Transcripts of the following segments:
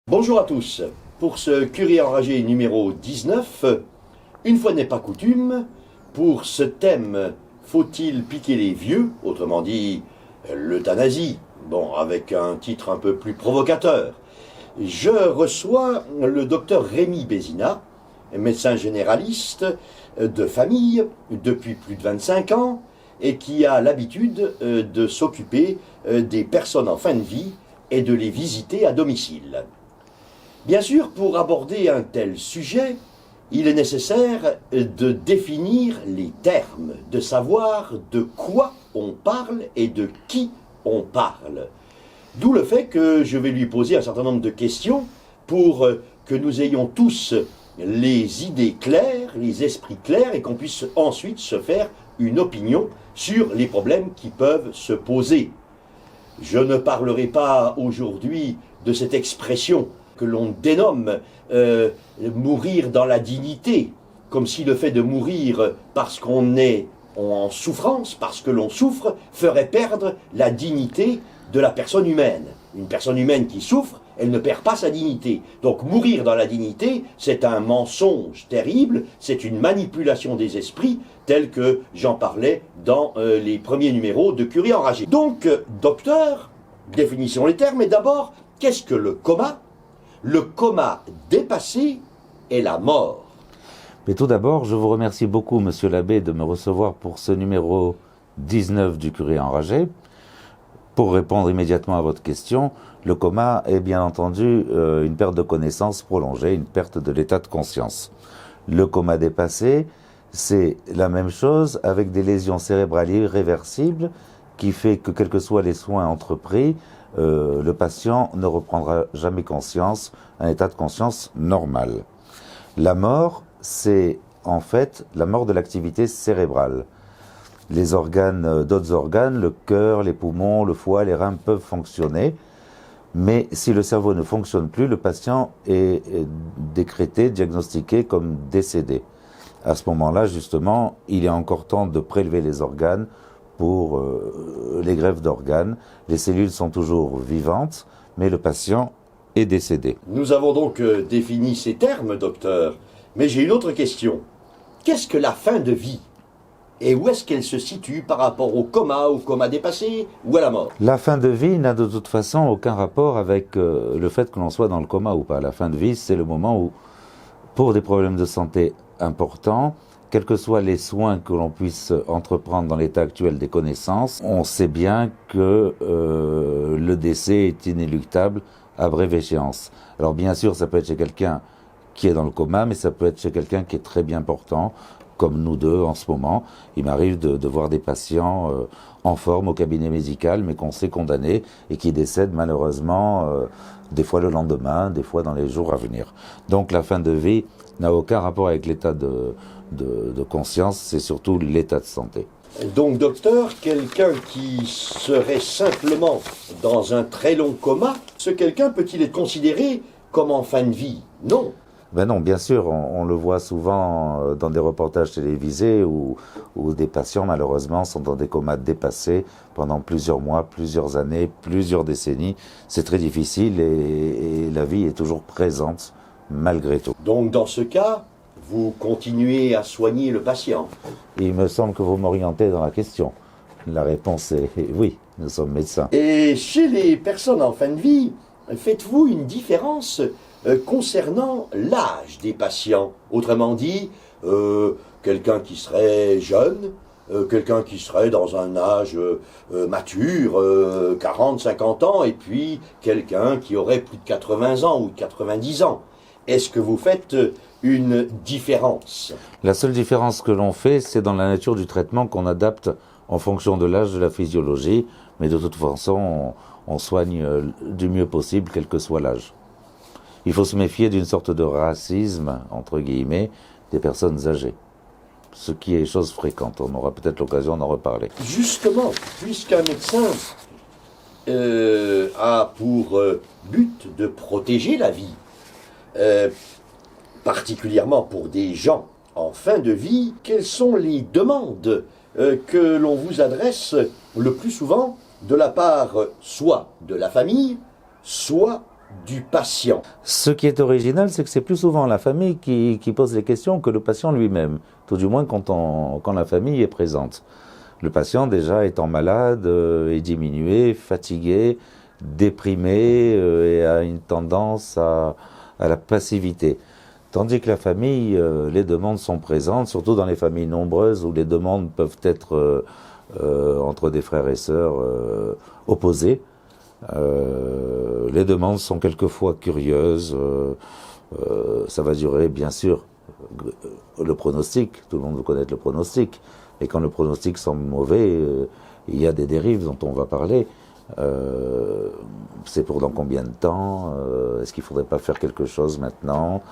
Bonjour à tous. Pour ce Curé enragé numéro 19, une fois n'est pas coutume, pour ce thème « Faut-il piquer les vieux ?» autrement dit l'euthanasie, bon, avec un titre un peu plus provocateur, je reçois le docteur Rémi Bézina, médecin généraliste de famille depuis plus de 25 ans et qui a l'habitude de s'occuper des personnes en fin de vie et de les visiter à domicile. Bien sûr, pour aborder un tel sujet, il est nécessaire de définir les termes, de savoir de quoi on parle et de qui on parle. D'où le fait que je vais lui poser un certain nombre de questions pour que nous ayons tous les idées claires, les esprits clairs et qu'on puisse ensuite se faire une opinion sur les problèmes qui peuvent se poser. Je ne parlerai pas aujourd'hui de cette expression que l'on dénomme mourir dans la dignité, comme si le fait de mourir parce qu'on est en souffrance, parce que l'on souffre, ferait perdre la dignité de la personne humaine. Une personne humaine qui souffre, elle ne perd pas sa dignité. Donc mourir dans la dignité, c'est un mensonge terrible, c'est une manipulation des esprits, tel que j'en parlais dans les premiers numéros de Curé enragé. Donc, docteur, définissons les termes, et d'abord, qu'est-ce que le coma ? Le coma dépassé est la mort. Mais tout d'abord, je vous remercie beaucoup, monsieur l'abbé, de me recevoir pour ce numéro 19 du Curé enragé. Pour répondre immédiatement à votre question, le coma est bien entendu une perte de connaissance prolongée, une perte de l'état de conscience. Le coma dépassé, c'est la même chose avec des lésions cérébrales irréversibles qui fait que, quels que soient les soins entrepris, le patient ne reprendra jamais conscience, un état de conscience normal. La mort, c'est en fait la mort de l'activité cérébrale. Les organes, d'autres organes, le cœur, les poumons, le foie, les reins peuvent fonctionner, mais si le cerveau ne fonctionne plus, le patient est décrété, diagnostiqué comme décédé. À ce moment-là, justement, il est encore temps de prélever les organes pour les greffes d'organes. Les cellules sont toujours vivantes, mais le patient est décédé. Nous avons donc défini ces termes, docteur, mais j'ai une autre question. Qu'est-ce que la fin de vie ? Et où est-ce qu'elle se situe par rapport au coma dépassé ou à la mort ? La fin de vie n'a de toute façon aucun rapport avec le fait que l'on soit dans le coma ou pas. La fin de vie, c'est le moment où, pour des problèmes de santé importants, quels que soient les soins que l'on puisse entreprendre dans l'état actuel des connaissances, on sait bien que le décès est inéluctable à brève échéance. Alors bien sûr, ça peut être chez quelqu'un qui est dans le coma, mais ça peut être chez quelqu'un qui est très bien portant, comme nous deux en ce moment. Il m'arrive de voir des patients en forme au cabinet médical, mais qu'on sait condamnés et qui décèdent malheureusement des fois le lendemain, des fois dans les jours à venir. Donc la fin de vie n'a aucun rapport avec l'état de conscience, c'est surtout l'état de santé. Donc, docteur, quelqu'un qui serait simplement dans un très long coma, ce quelqu'un peut-il être considéré comme en fin de vie ? Non. Ben non, bien sûr, on le voit souvent dans des reportages télévisés où des patients, malheureusement, sont dans des comas dépassés pendant plusieurs mois, plusieurs années, plusieurs décennies. C'est très difficile et la vie est toujours présente, malgré tout. Donc, dans ce cas, vous continuez à soigner le patient. Il me semble que vous m'orientez dans la question. La réponse est oui, nous sommes médecins. Et chez les personnes en fin de vie, faites-vous une différence concernant l'âge des patients? Autrement dit, quelqu'un qui serait jeune, quelqu'un qui serait dans un âge mature, 40, 50 ans, et puis quelqu'un qui aurait plus de 80 ans ou 90 ans. Est-ce que vous faites une différence? La seule différence que l'on fait, c'est dans la nature du traitement qu'on adapte en fonction de l'âge, de la physiologie, mais de toute façon, on soigne du mieux possible, quel que soit l'âge. Il faut se méfier d'une sorte de racisme, entre guillemets, des personnes âgées. Ce qui est chose fréquente. On aura peut-être l'occasion d'en reparler. Justement, puisqu'un médecin a pour but de protéger la vie, particulièrement pour des gens en fin de vie, quelles sont les demandes que l'on vous adresse le plus souvent de la part soit de la famille, soit du patient. Ce qui est original, c'est que c'est plus souvent la famille qui pose les questions que le patient lui-même, tout du moins quand la famille est présente. Le patient, déjà étant malade, est diminué, fatigué, déprimé et a une tendance à la passivité. Tandis que la famille, les demandes sont présentes, surtout dans les familles nombreuses où les demandes peuvent être entre des frères et sœurs opposés. Les demandes sont quelquefois curieuses. Ça va durer, bien sûr, le pronostic. Tout le monde veut connaître le pronostic. Et quand le pronostic semble mauvais, il y a des dérives dont on va parler. C'est pour dans combien de temps? Est-ce qu'il ne faudrait pas faire quelque chose maintenant?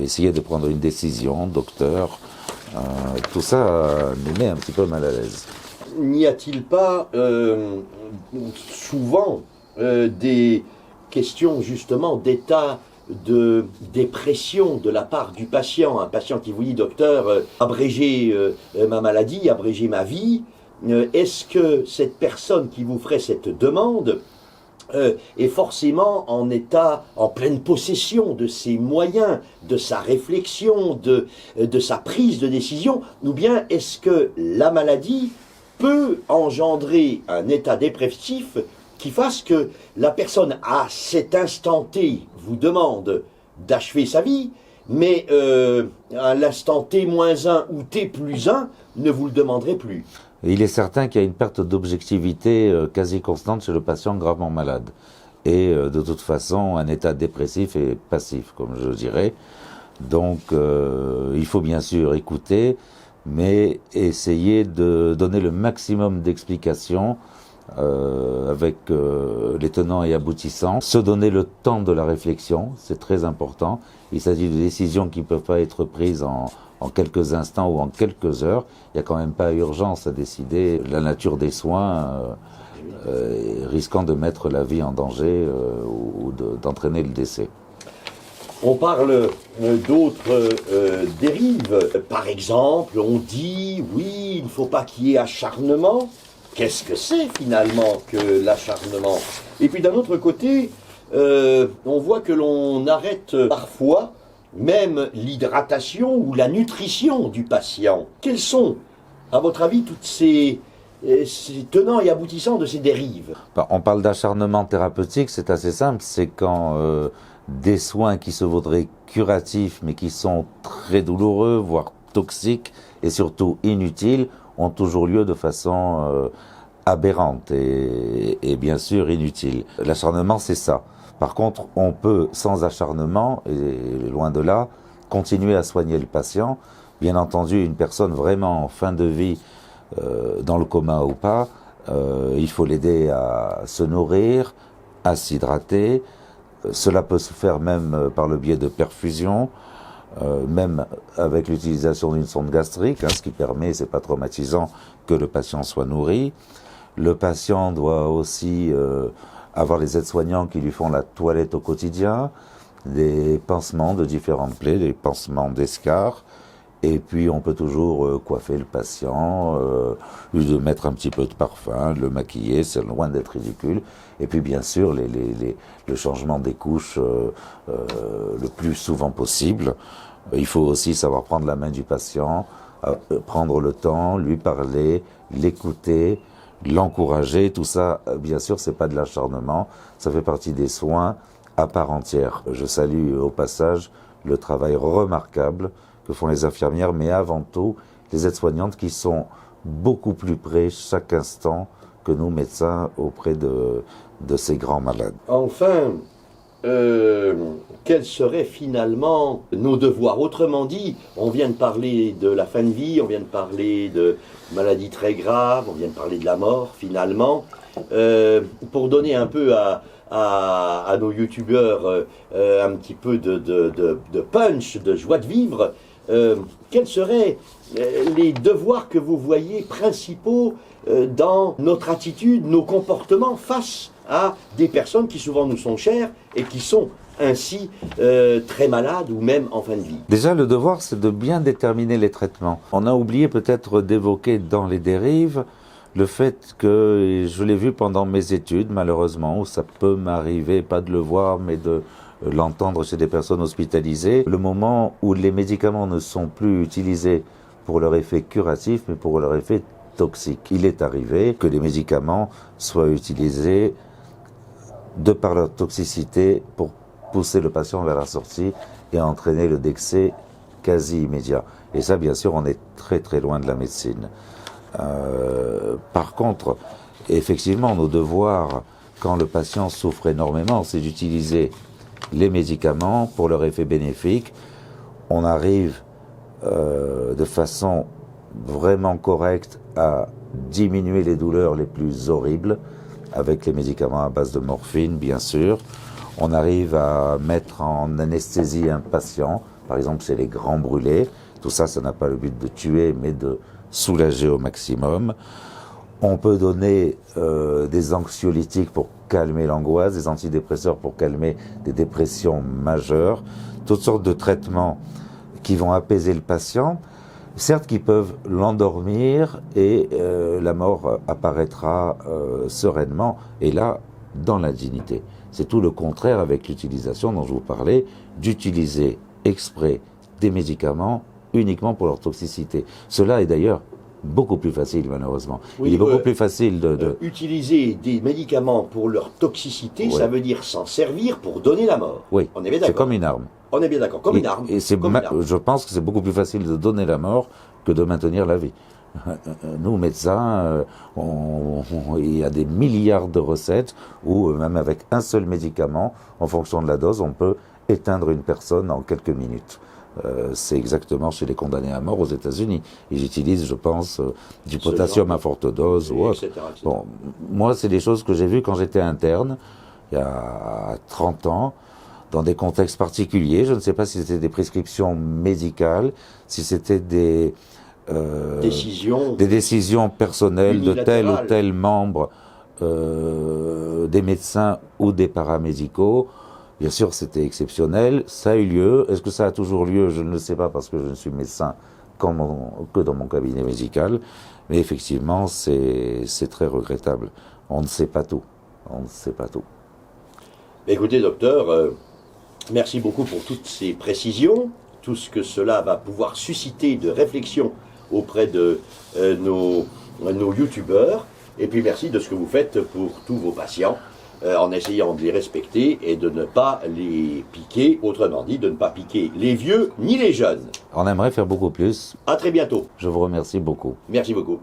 Essayer de prendre une décision, docteur. Tout ça nous met un petit peu mal à l'aise. N'y a-t-il pas souvent des questions justement d'état de dépression de la part du patient, un patient qui vous dit docteur, abrégez ma maladie, abrégez ma vie, est-ce que cette personne qui vous ferait cette demande est forcément en état, en pleine possession de ses moyens, de sa réflexion, de sa prise de décision, ou bien est-ce que la maladie peut engendrer un état dépressif qui fasse que la personne, à cet instant T, vous demande d'achever sa vie, mais à l'instant T-1 ou T+1, ne vous le demanderait plus. Il est certain qu'il y a une perte d'objectivité quasi constante chez le patient gravement malade. Et de toute façon, un état dépressif et passif, comme je dirais. Donc, il faut bien sûr écouter, mais essayer de donner le maximum d'explications avec les tenants et aboutissants. Se donner le temps de la réflexion, c'est très important. Il s'agit de décisions qui ne peuvent pas être prises en quelques instants ou en quelques heures. Il n'y a quand même pas urgence à décider la nature des soins risquant de mettre la vie en danger ou d'entraîner le décès. On parle d'autres dérives. Par exemple, on dit, oui, il ne faut pas qu'il y ait acharnement. Qu'est-ce que c'est finalement que l'acharnement? Et puis d'un autre côté, on voit que l'on arrête parfois même l'hydratation ou la nutrition du patient. Quels sont, à votre avis, toutes ces tenants et aboutissants de ces dérives? On parle d'acharnement thérapeutique, c'est assez simple, c'est quand des soins qui se voudraient curatifs mais qui sont très douloureux, voire toxiques et surtout inutiles, ont toujours lieu de façon aberrante et bien sûr inutile. L'acharnement, c'est ça. Par contre, on peut, sans acharnement, et loin de là, continuer à soigner le patient. Bien entendu, une personne vraiment en fin de vie, dans le coma ou pas, il faut l'aider à se nourrir, à s'hydrater. Cela peut se faire même par le biais de perfusion, même avec l'utilisation d'une sonde gastrique, ce qui permet, c'est pas traumatisant, que le patient soit nourri. Le patient doit aussi avoir les aides-soignants qui lui font la toilette au quotidien, des pansements de différentes plaies, des pansements d'escarres, et puis on peut toujours coiffer le patient, lui mettre un petit peu de parfum, le maquiller, c'est loin d'être ridicule, et puis bien sûr le changement des couches le plus souvent possible. Il faut aussi savoir prendre la main du patient, prendre le temps, lui parler, l'écouter, l'encourager. Tout ça, bien sûr, c'est pas de l'acharnement, ça fait partie des soins à part entière. Je salue au passage le travail remarquable que font les infirmières, mais avant tout les aides-soignantes qui sont beaucoup plus près chaque instant que nous médecins auprès de ces grands malades. Enfin, quels seraient finalement nos devoirs? Autrement dit, on vient de parler de la fin de vie, on vient de parler de maladies très graves, on vient de parler de la mort finalement. Pour donner un peu à nos youtubeurs un petit peu de punch, de joie de vivre, quels seraient les devoirs que vous voyez principaux dans notre attitude, nos comportements face à des personnes qui souvent nous sont chères et qui sont ainsi très malades ou même en fin de vie? Déjà, le devoir, c'est de bien déterminer les traitements. On a oublié peut-être d'évoquer dans les dérives le fait que, je l'ai vu pendant mes études, malheureusement, où ça peut m'arriver, pas de le voir, mais de l'entendre chez des personnes hospitalisées, le moment où les médicaments ne sont plus utilisés pour leur effet curatif, mais pour leur effet toxique. Il est arrivé que les médicaments soient utilisés de par leur toxicité pour pousser le patient vers la sortie et entraîner le décès quasi immédiat. Et ça, bien sûr, on est très très loin de la médecine. Par contre, effectivement, nos devoirs, quand le patient souffre énormément, c'est d'utiliser les médicaments pour leur effet bénéfique. On arrive de façon vraiment correcte à diminuer les douleurs les plus horribles avec les médicaments à base de morphine, bien sûr. On arrive à mettre en anesthésie un patient, par exemple chez les grands brûlés. Tout ça, ça n'a pas le but de tuer, mais de soulager au maximum. On peut donner des anxiolytiques pour calmer l'angoisse, des antidépresseurs pour calmer des dépressions majeures, toutes sortes de traitements qui vont apaiser le patient, certes qui peuvent l'endormir et la mort apparaîtra sereinement, et là, dans l'indignité. C'est tout le contraire avec l'utilisation dont je vous parlais, d'utiliser exprès des médicaments uniquement pour leur toxicité. Cela est d'ailleurs beaucoup plus facile, malheureusement. Oui, il est beaucoup plus facile utiliser des médicaments pour leur toxicité, oui. Ça veut dire s'en servir pour donner la mort. Oui, on est bien d'accord. C'est comme une arme. On est bien d'accord, comme une arme. Et je pense que c'est beaucoup plus facile de donner la mort que de maintenir la vie. Nous, médecins, il y a des milliards de recettes où, même avec un seul médicament, en fonction de la dose, on peut éteindre une personne en quelques minutes. C'est exactement chez les condamnés à mort aux États-Unis. Ils utilisent, je pense, du potassium à forte dose ou autre. Etc. Bon, moi, c'est des choses que j'ai vues quand j'étais interne, il y a 30 ans, dans des contextes particuliers. Je ne sais pas si c'était des prescriptions médicales, si c'était des décisions personnelles de tel ou tel membre des médecins ou des paramédicaux. Bien sûr, c'était exceptionnel, ça a eu lieu. Est-ce que ça a toujours lieu? Je ne le sais pas parce que je ne suis médecin que dans mon cabinet médical. Mais effectivement, c'est très regrettable. On ne sait pas tout. On ne sait pas tout. Écoutez, docteur, merci beaucoup pour toutes ces précisions, tout ce que cela va pouvoir susciter de réflexion auprès de nos youtubeurs. Et puis merci de ce que vous faites pour tous vos patients. En essayant de les respecter et de ne pas les piquer, autrement dit, de ne pas piquer les vieux ni les jeunes. On aimerait faire beaucoup plus. À très bientôt. Je vous remercie beaucoup. Merci beaucoup.